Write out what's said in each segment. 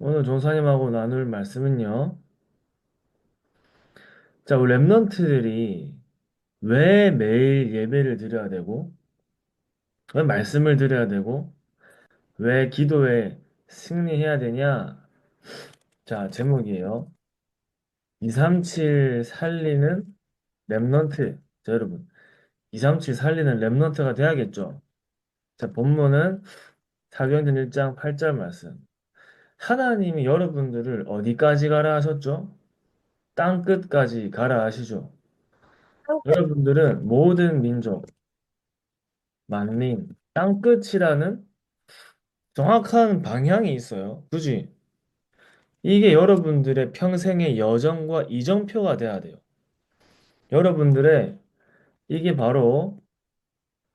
오늘 전사님하고 나눌 말씀은요. 자, 우리 랩런트들이 왜 매일 예배를 드려야 되고, 왜 말씀을 드려야 되고, 왜 기도에 승리해야 되냐? 자, 제목이에요. 237 살리는 랩런트. 자, 여러분. 237 살리는 랩런트가 돼야겠죠? 자, 본문은 사도행전 1장 8절 말씀. 하나님이 여러분들을 어디까지 가라 하셨죠? 땅 끝까지 가라 하시죠. 여러분들은 모든 민족, 만민, 땅끝이라는 정확한 방향이 있어요. 그지? 이게 여러분들의 평생의 여정과 이정표가 돼야 돼요. 여러분들의 이게 바로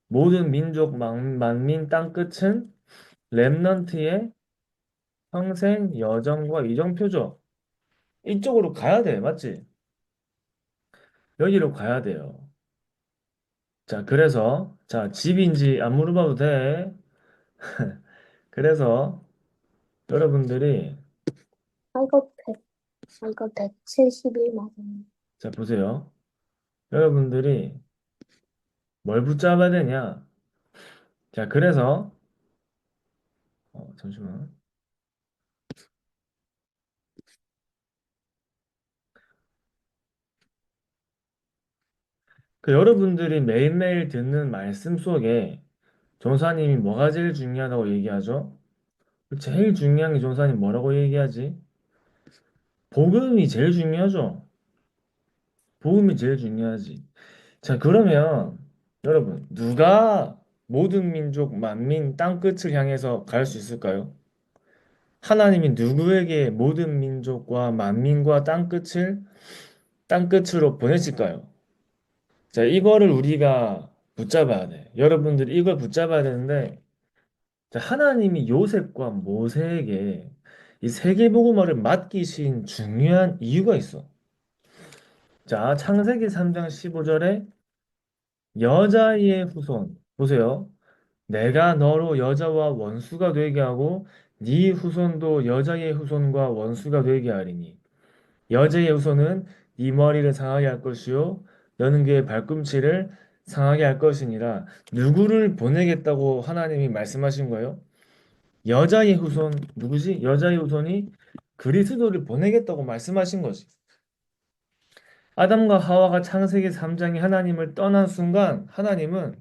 모든 민족, 만민, 땅끝은 랩넌트의 평생 여정과 이정표죠. 이쪽으로 가야 돼. 맞지? 여기로 가야 돼요. 자, 그래서, 자, 집인지 안 물어봐도 돼. 그래서 여러분들이, 이거 171 맞아요. 자, 보세요. 여러분들이 뭘 붙잡아야 되냐? 자, 그래서, 잠시만. 그 여러분들이 매일매일 듣는 말씀 속에 전사님이 뭐가 제일 중요하다고 얘기하죠? 그 제일 중요한 게 전사님 뭐라고 얘기하지? 복음이 제일 중요하죠. 복음이 제일 중요하지. 자, 그러면 여러분, 누가 모든 민족, 만민, 땅끝을 향해서 갈 수 있을까요? 하나님이 누구에게 모든 민족과 만민과 땅끝으로 보내실까요? 자, 이거를 우리가 붙잡아야 돼. 여러분들이 이걸 붙잡아야 되는데, 자, 하나님이 요셉과 모세에게 이 세계복음화를 맡기신 중요한 이유가 있어. 자, 창세기 3장 15절에 여자의 후손, 보세요. 내가 너로 여자와 원수가 되게 하고 네 후손도 여자의 후손과 원수가 되게 하리니 여자의 후손은 네 머리를 상하게 할 것이요 너는 그의 발꿈치를 상하게 할 것이니라. 누구를 보내겠다고 하나님이 말씀하신 거예요? 여자의 후손 누구지? 여자의 후손이 그리스도를 보내겠다고 말씀하신 거지. 아담과 하와가 창세기 3장에 하나님을 떠난 순간 하나님은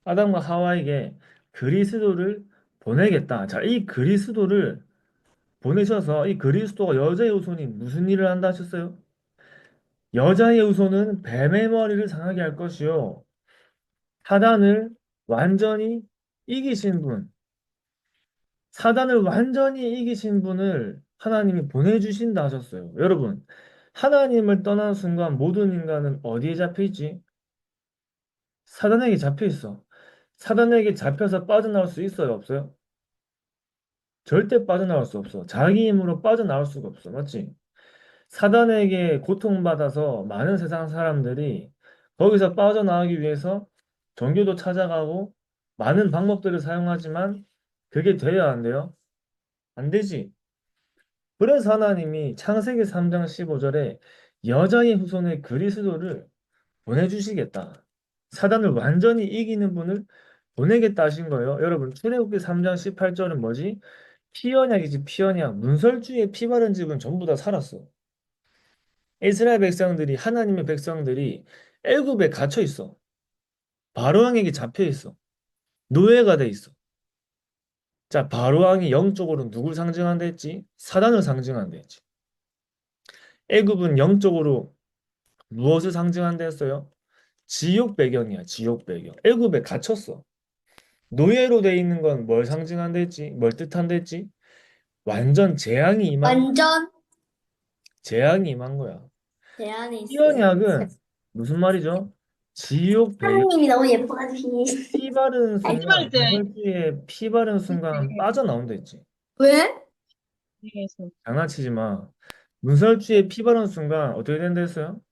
아담과 하와에게 그리스도를 보내겠다. 자, 이 그리스도를 보내셔서 이 그리스도가 여자의 후손이 무슨 일을 한다 하셨어요? 여자의 후손은 뱀의 머리를 상하게 할 것이요. 사단을 완전히 이기신 분, 사단을 완전히 이기신 분을 하나님이 보내주신다 하셨어요. 여러분, 하나님을 떠난 순간 모든 인간은 어디에 잡혀 있지? 사단에게 잡혀 있어. 사단에게 잡혀서 빠져나올 수 있어요? 없어요? 절대 빠져나올 수 없어. 자기 힘으로 빠져나올 수가 없어. 맞지? 사단에게 고통받아서 많은 세상 사람들이 거기서 빠져나오기 위해서 종교도 찾아가고 많은 방법들을 사용하지만 그게 돼야 안 돼요? 안 되지. 그래서 하나님이 창세기 3장 15절에 여자의 후손의 그리스도를 보내주시겠다. 사단을 완전히 이기는 분을 보내겠다 하신 거예요. 여러분, 출애굽기 3장 18절은 뭐지? 피언약이지, 피언약. 문설주에 피 바른 집은 전부 다 살았어. 이스라엘 백성들이, 하나님의 백성들이 애굽에 갇혀 있어. 바로 왕에게 잡혀 있어. 노예가 돼 있어. 자, 바로 왕이 영적으로 누굴 상징한다 했지? 사단을 상징한다 했지. 애굽은 영적으로 무엇을 상징한다 했어요? 지옥 배경이야, 지옥 배경. 애굽에 갇혔어. 노예로 돼 있는 건 뭘 상징한다 했지? 뭘 뜻한다 했지? 완전 완전 재앙이 임한 거야. 제한이 있어요. 피언약은 무슨 말이죠? 지옥 배경. 하느님이 너무 예뻐가지고. 피 바르는 하지 순간, 말자. 문설주에 피 바르는 순간 빠져나온다 했지. 왜? 그래서 장난치지 마. 문설주에 피 바르는 순간 어떻게 된다 했어요? 지옥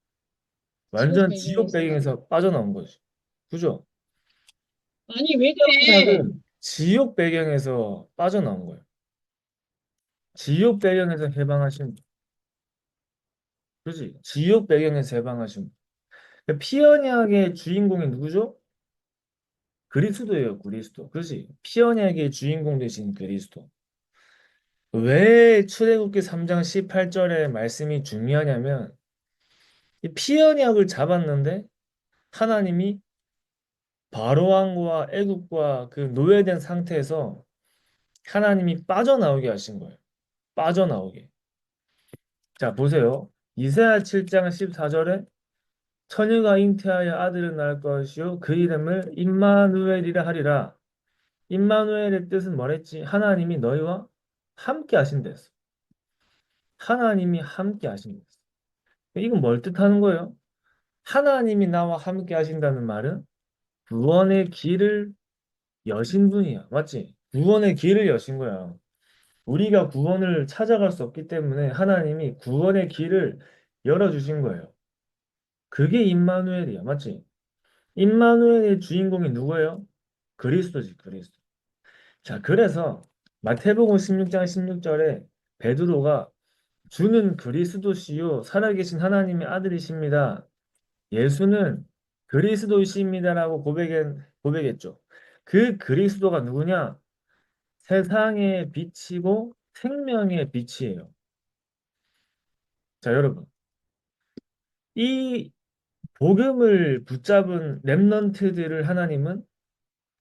완전 지옥 배경에서 배경에서 빠져나온 거지. 그죠? 아니 왜 그래? 피언약은 지옥 배경에서 빠져나온 거예요. 지옥 배경에서 해방하신 분. 그지? 지옥 배경에서 해방하신 분. 피언약의 주인공이 누구죠? 그리스도예요, 그리스도. 그지? 피언약의 주인공 되신 그리스도. 왜 출애굽기 3장 18절의 말씀이 중요하냐면 이 피언약을 잡았는데 하나님이 바로 왕과 애국과 그 노예된 상태에서 하나님이 빠져나오게 하신 거예요. 빠져나오게. 자, 보세요. 이사야 7장 14절에 처녀가 잉태하여 아들을 낳을 것이요 그 이름을 임마누엘이라 하리라. 임마누엘의 뜻은 뭐랬지? 하나님이 너희와 함께 하신댔어. 하나님이 함께 하신댔어. 이건 뭘 뜻하는 거예요? 하나님이 나와 함께 하신다는 말은 구원의 길을 여신 분이야. 맞지? 구원의 길을 여신 거야. 우리가 구원을 찾아갈 수 없기 때문에 하나님이 구원의 길을 열어주신 거예요. 그게 임마누엘이야. 맞지? 임마누엘의 주인공이 누구예요? 그리스도지, 그리스도. 자, 그래서 마태복음 16장 16절에 베드로가 주는 그리스도시요 살아계신 하나님의 아들이십니다. 예수는 그리스도이십니다라고 고백했죠. 그 그리스도가 누구냐? 세상의 빛이고 생명의 빛이에요. 자, 여러분. 이 복음을 붙잡은 렘넌트들을 하나님은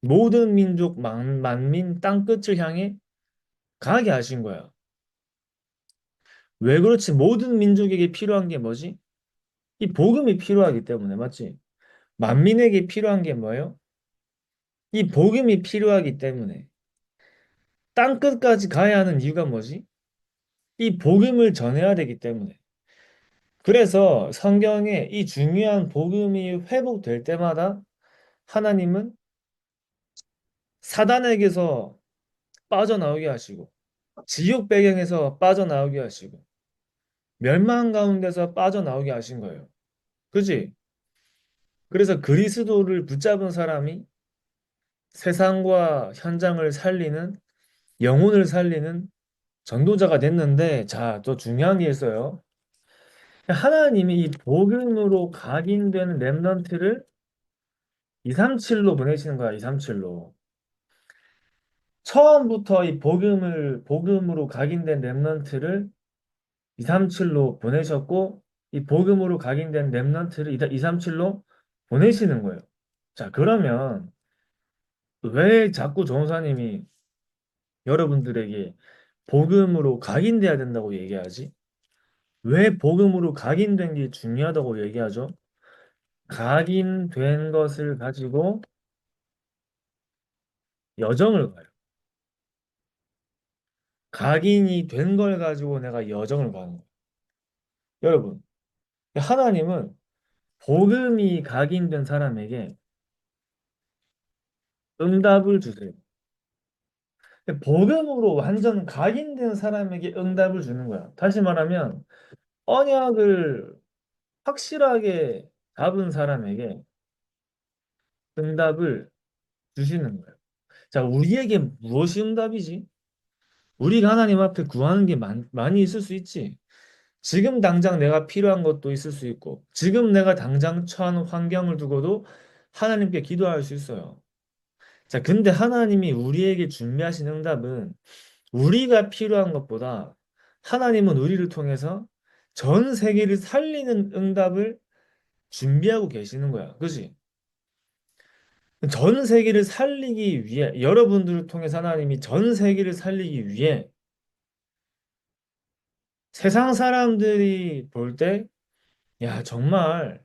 모든 민족 만민 땅끝을 향해 가게 하신 거야. 왜 그렇지? 모든 민족에게 필요한 게 뭐지? 이 복음이 필요하기 때문에 맞지? 만민에게 필요한 게 뭐예요? 이 복음이 필요하기 때문에 땅끝까지 가야 하는 이유가 뭐지? 이 복음을 전해야 되기 때문에. 그래서 성경에 이 중요한 복음이 회복될 때마다 하나님은 사단에게서 빠져나오게 하시고 지옥 배경에서 빠져나오게 하시고 멸망 가운데서 빠져나오게 하신 거예요. 그지? 그래서 그리스도를 붙잡은 사람이 세상과 현장을 살리는 영혼을 살리는 전도자가 됐는데 자, 또 중요한 게 있어요. 하나님이 이 복음으로 각인되는 렘넌트를 237로 보내시는 거야. 237로. 처음부터 이 복음으로 각인된 렘넌트를 237로 보내셨고 이 복음으로 각인된 렘넌트를 237로 보내시는 거예요. 자, 그러면 왜 자꾸 전사님이 여러분들에게 복음으로 각인돼야 된다고 얘기하지? 왜 복음으로 각인된 게 중요하다고 얘기하죠? 각인된 것을 가지고 여정을 가요. 각인이 된 걸 가지고 내가 여정을 가는 거예요. 여러분, 하나님은 복음이 각인된 사람에게 응답을 주세요. 복음으로 완전 각인된 사람에게 응답을 주는 거야. 다시 말하면 언약을 확실하게 잡은 사람에게 응답을 주시는 거예요. 자, 우리에게 무엇이 응답이지? 우리가 하나님 앞에 구하는 게 많이 있을 수 있지. 지금 당장 내가 필요한 것도 있을 수 있고, 지금 내가 당장 처한 환경을 두고도 하나님께 기도할 수 있어요. 자, 근데 하나님이 우리에게 준비하신 응답은 우리가 필요한 것보다 하나님은 우리를 통해서 전 세계를 살리는 응답을 준비하고 계시는 거야. 그지? 전 세계를 살리기 위해, 여러분들을 통해서 하나님이 전 세계를 살리기 위해 세상 사람들이 볼 때, 야, 정말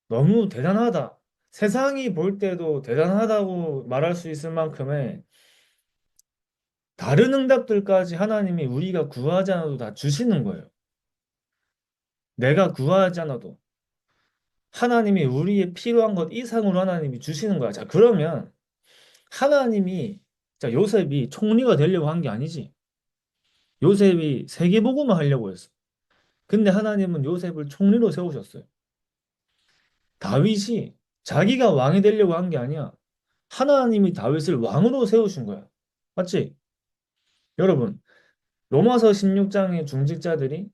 너무 대단하다. 세상이 볼 때도 대단하다고 말할 수 있을 만큼의 다른 응답들까지 하나님이 우리가 구하지 않아도 다 주시는 거예요. 내가 구하지 않아도 하나님이 우리의 필요한 것 이상으로 하나님이 주시는 거야. 자, 그러면 하나님이 자, 요셉이 총리가 되려고 한 게 아니지. 요셉이 세계복음을 하려고 했어. 근데 하나님은 요셉을 총리로 세우셨어요. 다윗이 자기가 왕이 되려고 한 게 아니야. 하나님이 다윗을 왕으로 세우신 거야. 맞지? 여러분, 로마서 16장의 중직자들이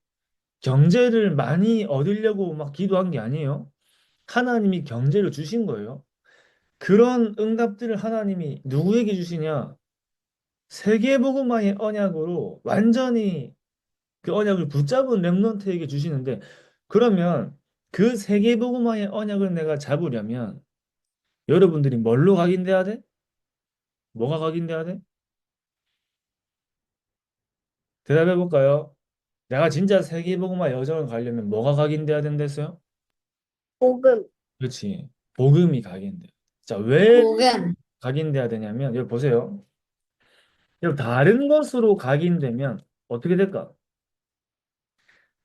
경제를 많이 얻으려고 막 기도한 게 아니에요. 하나님이 경제를 주신 거예요. 그런 응답들을 하나님이 누구에게 주시냐? 세계복음화의 언약으로 완전히 그 언약을 붙잡은 렘넌트에게 주시는데, 그러면 그 세계복음화의 언약을 내가 잡으려면 여러분들이 뭘로 각인돼야 돼? 뭐가 각인돼야 돼? 대답해 볼까요? 내가 진짜 세계복음화 여정을 가려면 뭐가 각인돼야 된댔어요? 복음. 그렇지. 복음이 각인돼. 자, 왜 복음. 각인돼야 되냐면, 여기 보세요. 여기 다른 것으로 각인되면 어떻게 될까?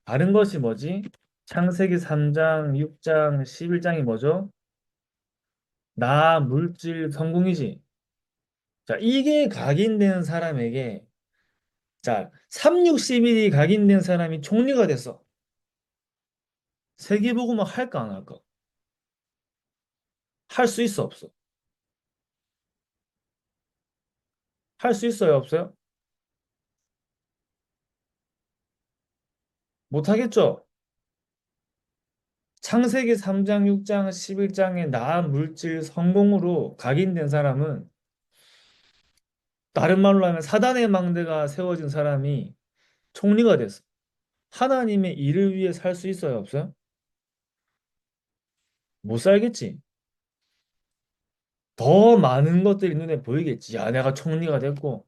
다른 것이 뭐지? 창세기 3장, 6장, 11장이 뭐죠? 나, 물질, 성공이지. 자, 이게 각인된 사람에게, 자, 3, 6, 11이 각인된 사람이 총리가 됐어. 세계복음화 할까, 안 할까? 할 수 있어, 없어? 할 수 있어요, 없어요? 못 하겠죠? 창세기 3장, 6장, 11장의 나, 물질, 성공으로 각인된 사람은, 다른 말로 하면 사단의 망대가 세워진 사람이 총리가 됐어. 하나님의 일을 위해 살 수 있어요, 없어요? 못 살겠지. 더 많은 것들이 눈에 보이겠지. 야, 내가 총리가 됐고,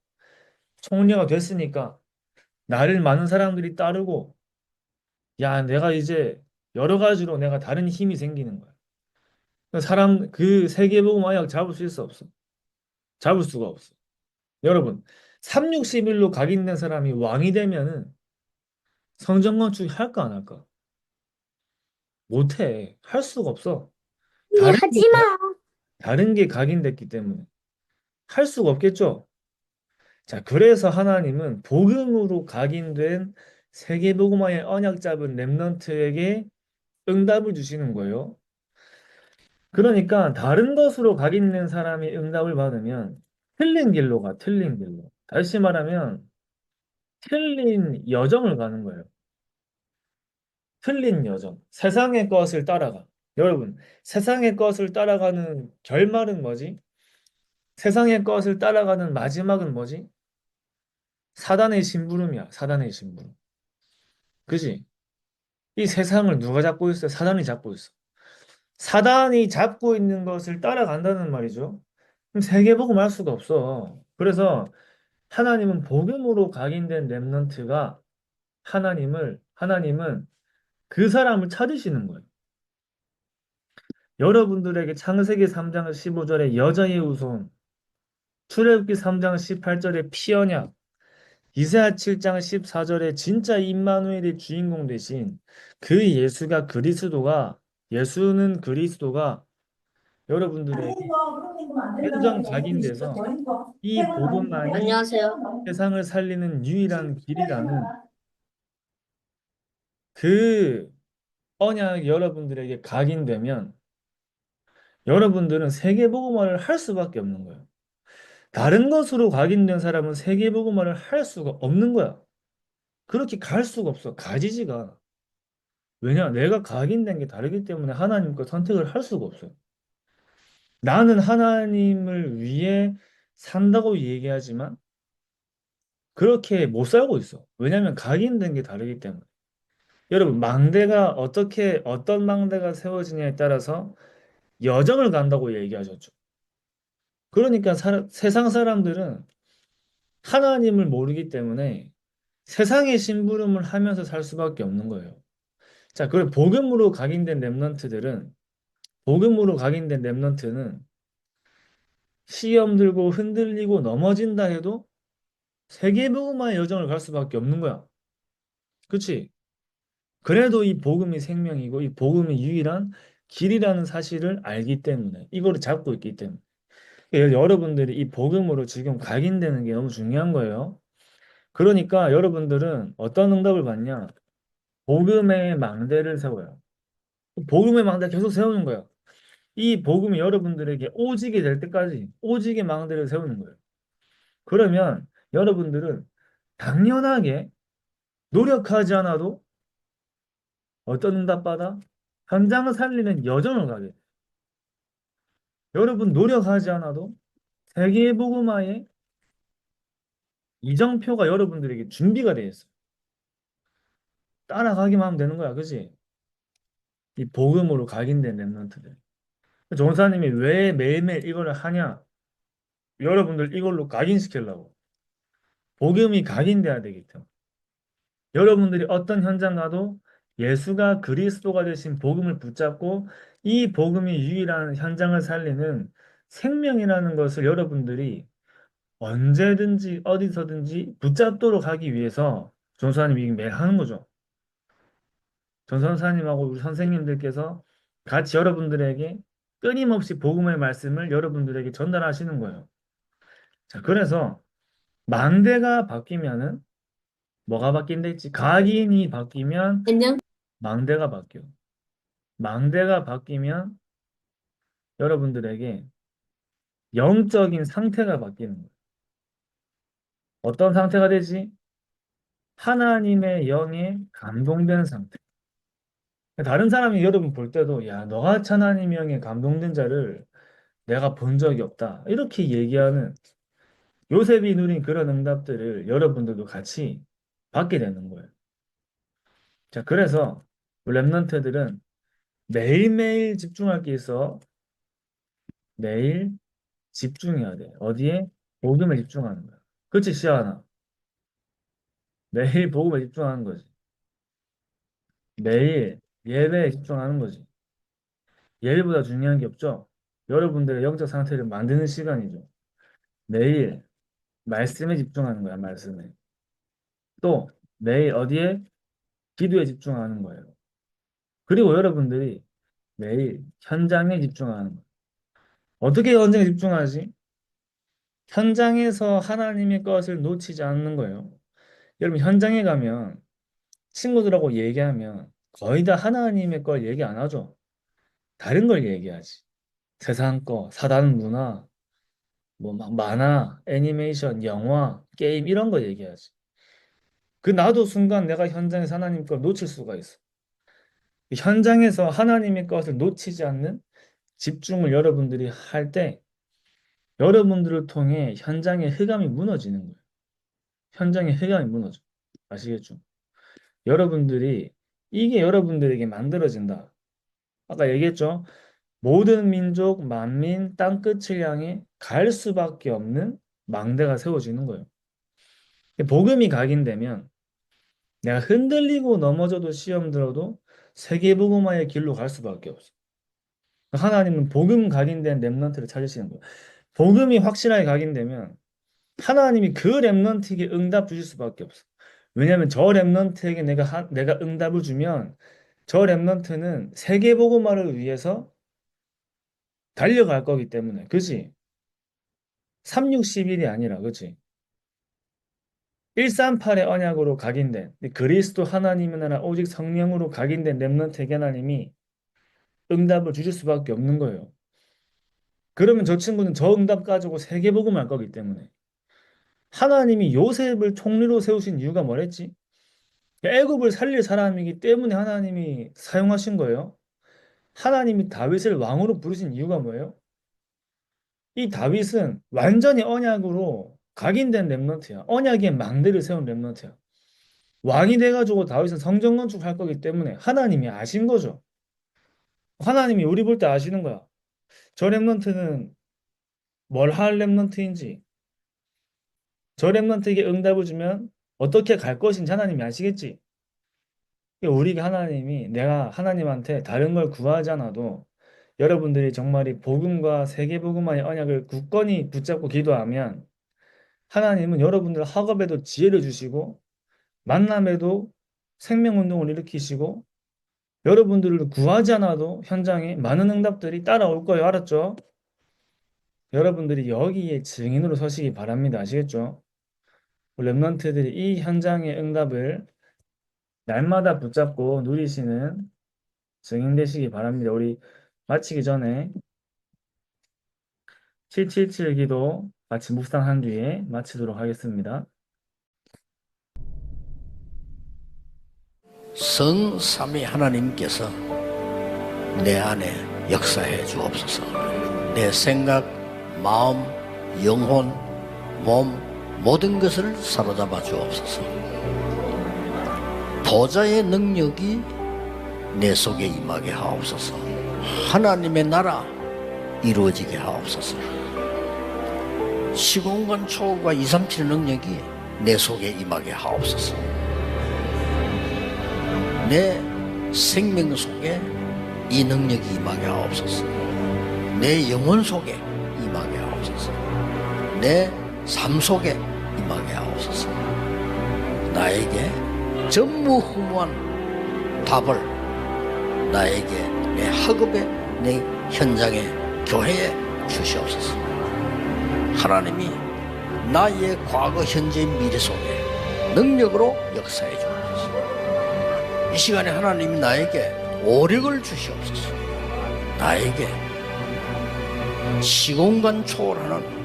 총리가 됐으니까 나를 많은 사람들이 따르고, 야, 내가 이제 여러 가지로 내가 다른 힘이 생기는 거야. 그 세계보고 마약 잡을 수 있어, 없어? 잡을 수가 없어. 여러분, 361로 각인된 사람이 왕이 되면은 성전 건축 할까 안 할까? 못해. 할 수가 없어. 다른 게, 하지 마. 다른 게 각인됐기 때문에 할 수가 없겠죠? 자, 그래서 하나님은 복음으로 각인된 세계복음화의 언약 잡은 렘넌트에게 응답을 주시는 거예요. 그러니까 다른 것으로 각인된 사람이 응답을 받으면 틀린 길로 가, 틀린 길로. 다시 말하면 틀린 여정을 가는 거예요. 틀린 여정. 세상의 것을 따라가. 여러분, 세상의 것을 따라가는 결말은 뭐지? 세상의 것을 따라가는 마지막은 뭐지? 사단의 심부름이야, 사단의 심부름. 그지? 이 세상을 누가 잡고 있어요? 사단이 잡고 있어. 사단이 잡고 있는 것을 따라간다는 말이죠. 그럼 세계복음 할 수가 없어. 그래서 하나님은 복음으로 각인된 렘넌트가 하나님은 그 사람을 찾으시는 거예요. 여러분들에게 창세기 3장 15절에 여자의 후손, 출애굽기 3장 18절에 피언약, 이사야 7장 14절에 진짜 임마누엘의 주인공 대신 그 예수는 그리스도가 여러분들에게 완전 각인돼서 이 복음만이 안녕하세요. 세상을 살리는 유일한 길이라는 그 언약이 여러분들에게 각인되면 여러분들은 세계복음화를 할 수밖에 없는 거예요. 다른 것으로 각인된 사람은 세계복음화를 할 수가 없는 거야. 그렇게 갈 수가 없어. 가지지가. 왜냐? 내가 각인된 게 다르기 때문에 하나님과 선택을 할 수가 없어요. 나는 하나님을 위해 산다고 얘기하지만 그렇게 못 살고 있어. 왜냐하면 각인된 게 다르기 때문에. 여러분, 어떤 망대가 세워지냐에 따라서 여정을 간다고 얘기하셨죠. 그러니까 세상 사람들은 하나님을 모르기 때문에 세상의 심부름을 하면서 살 수밖에 없는 거예요. 자, 그리고 복음으로 각인된 렘넌트는 시험 들고 흔들리고 넘어진다 해도 세계복음화의 여정을 갈 수밖에 없는 거야. 그치? 그래도 이 복음이 생명이고 이 복음이 유일한 길이라는 사실을 알기 때문에 이거를 잡고 있기 때문에 여러분들이 이 복음으로 지금 각인되는 게 너무 중요한 거예요. 그러니까 여러분들은 어떤 응답을 받냐? 복음의 망대를 세워요. 복음의 망대 계속 세우는 거예요. 이 복음이 여러분들에게 오직이 될 때까지 오직의 망대를 세우는 거예요. 그러면 여러분들은 당연하게 노력하지 않아도 어떤 응답받아? 현장을 살리는 여정을 가게 돼. 여러분 노력하지 않아도 세계복음화의 이정표가 여러분들에게 준비가 되어 있어요. 따라가기만 하면 되는 거야, 그지? 이 복음으로 각인된 랩런트들. 전사님이 왜 매일매일 이거를 하냐? 여러분들 이걸로 각인시키려고. 복음이 각인돼야 되기 때문에. 여러분들이 어떤 현장 가도 예수가 그리스도가 되신 복음을 붙잡고 이 복음이 유일한 현장을 살리는 생명이라는 것을 여러분들이 언제든지 어디서든지 붙잡도록 하기 위해서 전사님이 매일 하는 거죠. 전선사님하고 우리 선생님들께서 같이 여러분들에게 끊임없이 복음의 말씀을 여러분들에게 전달하시는 거예요. 자, 그래서 망대가 바뀌면은 뭐가 바뀐댔지? 각인이 바뀌면 안녕. 망대가 바뀌어. 망대가 바뀌면 여러분들에게 영적인 상태가 바뀌는 거예요. 어떤 상태가 되지? 하나님의 영에 감동되는 상태. 다른 사람이 여러분 볼 때도 야, 너같이 하나님의 영에 감동된 자를 내가 본 적이 없다. 이렇게 얘기하는 요셉이 누린 그런 응답들을 여러분들도 같이 받게 되는 거예요. 자, 그래서 랩런트들은 매일매일 집중할 게 있어. 매일 집중해야 돼. 어디에? 복음에 집중하는 거야. 그치, 시아나? 매일 복음에 집중하는 거지. 매일 예배에 집중하는 거지. 예배보다 중요한 게 없죠. 여러분들의 영적 상태를 만드는 시간이죠. 매일 말씀에 집중하는 거야, 말씀에. 또 매일 어디에? 기도에 집중하는 거예요. 그리고 여러분들이 매일 현장에 집중하는 거예요. 어떻게 현장에 집중하지? 현장에서 하나님의 것을 놓치지 않는 거예요. 여러분 현장에 가면 친구들하고 얘기하면 거의 다 하나님의 걸 얘기 안 하죠. 다른 걸 얘기하지. 세상 거, 사단 문화, 뭐 막 만화, 애니메이션, 영화, 게임 이런 거 얘기하지. 그 나도 순간 내가 현장에서 하나님 걸 놓칠 수가 있어. 현장에서 하나님의 것을 놓치지 않는 집중을 여러분들이 할 때 여러분들을 통해 현장의 흑암이 무너지는 거예요. 현장의 흑암이 무너져. 아시겠죠? 여러분들이 이게 여러분들에게 만들어진다. 아까 얘기했죠? 모든 민족, 만민, 땅끝을 향해 갈 수밖에 없는 망대가 세워지는 거예요. 복음이 각인되면 내가 흔들리고 넘어져도 시험 들어도 세계복음화의 길로 갈 수밖에 없어. 하나님은 복음 각인된 렘넌트를 찾으시는 거예요. 복음이 확실하게 각인되면 하나님이 그 렘넌트에게 응답 주실 수밖에 없어. 왜냐하면 저 렘넌트에게 내가 응답을 주면 저 렘넌트는 세계 복음화를 위해서 달려갈 거기 때문에. 그지? 361이 아니라 그지? 138의 언약으로 각인된 그리스도 하나님의 나라 오직 성령으로 각인된 렘넌트에게 하나님이 응답을 주실 수밖에 없는 거예요. 그러면 저 친구는 저 응답 가지고 세계 복음할 거기 때문에. 하나님이 요셉을 총리로 세우신 이유가 뭐랬지? 애굽을 살릴 사람이기 때문에 하나님이 사용하신 거예요. 하나님이 다윗을 왕으로 부르신 이유가 뭐예요? 이 다윗은 완전히 언약으로 각인된 렘넌트야. 언약의 망대를 세운 렘넌트야. 왕이 돼가지고 다윗은 성전 건축할 거기 때문에 하나님이 아신 거죠. 하나님이 우리 볼 때 아시는 거야. 저 렘넌트는 뭘 할 렘넌트인지, 저 렘넌트에게 응답을 주면 어떻게 갈 것인지 하나님이 아시겠지. 우리가 하나님이 내가 하나님한테 다른 걸 구하지 않아도 여러분들이 정말이 복음과 세계복음화의 언약을 굳건히 붙잡고 기도하면 하나님은 여러분들 학업에도 지혜를 주시고 만남에도 생명운동을 일으키시고 여러분들을 구하지 않아도 현장에 많은 응답들이 따라올 거예요. 알았죠? 여러분들이 여기에 증인으로 서시기 바랍니다. 아시겠죠? 렘넌트들이 이 현장의 응답을 날마다 붙잡고 누리시는 증인 되시기 바랍니다. 우리 마치기 전에 777 기도 같이 묵상한 뒤에 마치도록 하겠습니다. 성삼위 하나님께서 내 안에 역사해 주옵소서. 내 생각, 마음, 영혼, 몸 모든 것을 사로잡아 주옵소서. 보좌의 능력이 내 속에 임하게 하옵소서. 하나님의 나라 이루어지게 하옵소서. 시공간 초월과 237의 능력이 내 속에 임하게 하옵소서. 내 생명 속에 이 능력이 임하게 하옵소서. 내 영혼 속에 임하게 하옵소서. 내 삶 속에 임하게 하옵소서. 나에게 전무후무한 답을 나에게 내 학업에 내 현장에 교회에 주시옵소서. 하나님이 나의 과거 현재 미래 속에 능력으로 역사해 주옵소서. 이 시간에 하나님이 나에게 오력을 주시옵소서. 나에게 시공간 초월하는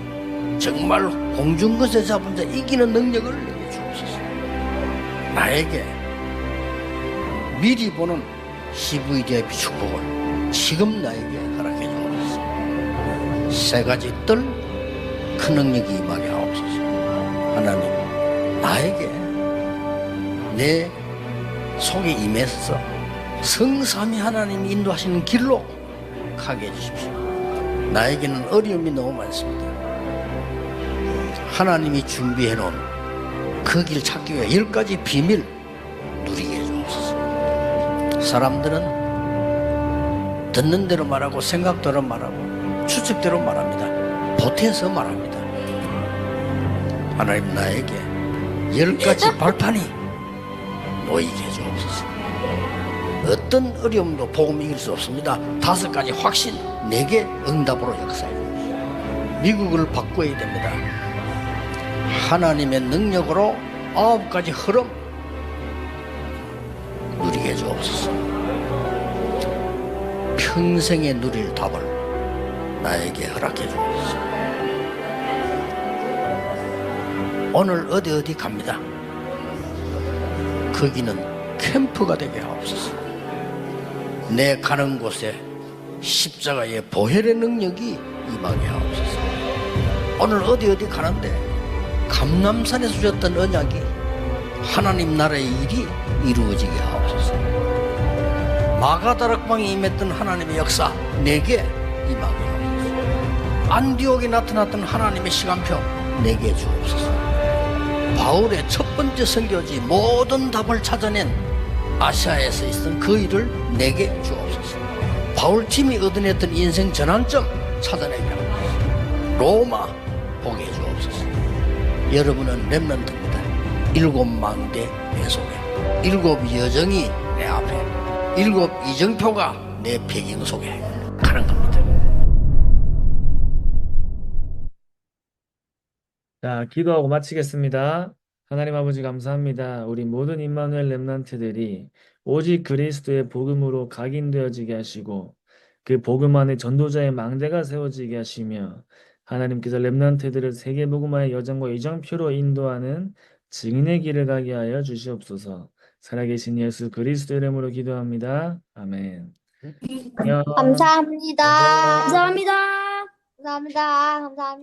정말 공중것에 잡은 자 이기는 능력을 내게 주옵소서. 나에게 미리 보는 CVDIP 축복을 지금 나에게 허락해 주옵소서. 세 가지 뜰 그 능력이 임하게 하옵소서. 하나님 나에게 내 속에 임해서 성삼위 하나님이 인도하시는 길로 가게 해주십시오. 나에게는 어려움이 너무 많습니다. 하나님이 준비해 놓은 그 길 찾기 위해 10가지 비밀 누리게 해주옵소서. 사람들은 듣는 대로 말하고 생각대로 말하고 추측대로 말합니다. 보태서 말합니다. 하나님 나에게 10가지 발판이 놓이게 해주옵소서. 어떤 어려움도 복음 이길 수 없습니다. 5가지 확신 내게 응답으로 역사해 주옵소서. 미국을 바꿔야 됩니다. 하나님의 능력으로 9가지 흐름 누리게 해주옵소서. 평생에 누릴 답을 나에게 허락해 주옵소서. 오늘 어디 갑니다. 거기는 캠프가 되게 하옵소서. 내 가는 곳에 십자가의 보혈의 능력이 임하게 하옵소서. 오늘 어디 가는데 감람산에서 주셨던 언약이 하나님 나라의 일이 이루어지게 하옵소서. 마가다락방에 임했던 하나님의 역사 내게 임하게 하옵소서. 안디옥에 나타났던 하나님의 시간표 내게 주옵소서. 바울의 첫 번째 선교지 모든 답을 찾아낸 아시아에서 있었던 그 일을 내게 주옵소서. 바울팀이 얻어냈던 인생 전환점 찾아내게 하옵소서. 로마 보게 주옵소서. 여러분은 렘넌트입니다. 7망대 내 속에 7 여정이 내 앞에 7 이정표가 내 배경 속에 가는 겁니다. 자, 기도하고 마치겠습니다. 하나님 아버지 감사합니다. 우리 모든 임마누엘 렘넌트들이 오직 그리스도의 복음으로 각인되어지게 하시고 그 복음 안에 전도자의 망대가 세워지게 하시며 하나님께서 렘넌트들을 세계 복음화의 여정과 이정표로 인도하는 증인의 길을 가게 하여 주시옵소서. 살아계신 예수 그리스도 이름으로 기도합니다. 아멘. 안녕. 감사합니다. 안녕. 감사합니다. 감사합니다. 감사합니다.